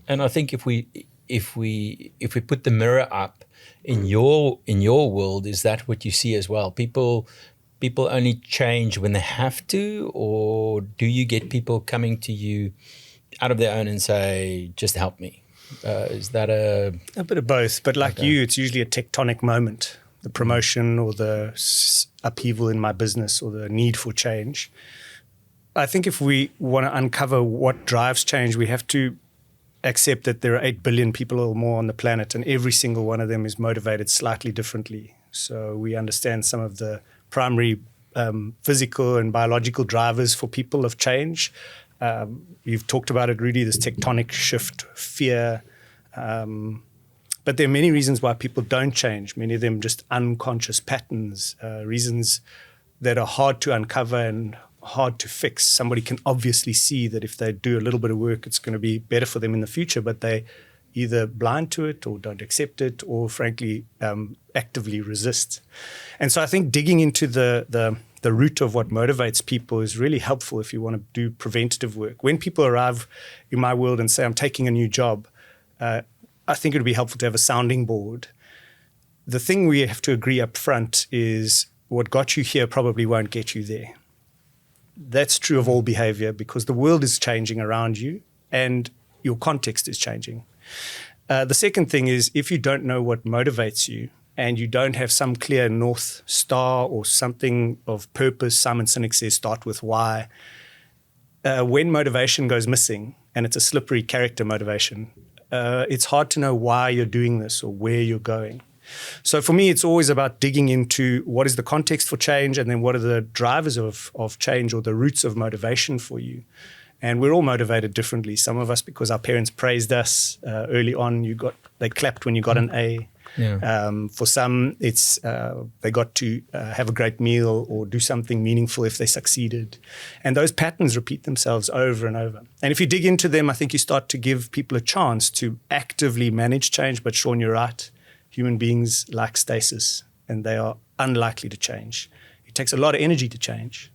And I think if we put the mirror up in your world, is that what you see as well? People only change when they have to, or do you get people coming to you out of their own and say, just help me? Is that a bit of both? But like you, it's usually a tectonic moment, the promotion or the upheaval in my business or the need for change. I think if we want to uncover what drives change, we have to accept that there are 8 billion people or more on the planet, and every single one of them is motivated slightly differently. So we understand some of the primary physical and biological drivers for people of change. You've talked about it, Rudy, this tectonic shift, fear. But there are many reasons why people don't change, many of them just unconscious patterns, reasons that are hard to uncover and hard to fix. Somebody can obviously see that if they do a little bit of work, it's going to be better for them in the future, but they either blind to it or don't accept it or frankly actively resist. And so I think digging into the root of what motivates people is really helpful if you want to do preventative work. When people arrive in my world and say, I'm taking a new job, I think it would be helpful to have a sounding board. The thing we have to agree up front is what got you here probably won't get you there. That's true of all behavior because the world is changing around you and your context is changing. The second thing is if you don't know what motivates you and you don't have some clear North Star or something of purpose, Simon Sinek says start with why. When motivation goes missing, and it's a slippery character motivation, it's hard to know why you're doing this or where you're going. So for me, it's always about digging into what is the context for change and then what are the drivers of change or the roots of motivation for you. And we're all motivated differently. Some of us because our parents praised us early on. They clapped when you got an A. Yeah. For some, it's they got to have a great meal or do something meaningful if they succeeded. And those patterns repeat themselves over and over. And if you dig into them, I think you start to give people a chance to actively manage change. But Sean, you're right. Human beings like stasis, and they are unlikely to change. It takes a lot of energy to change.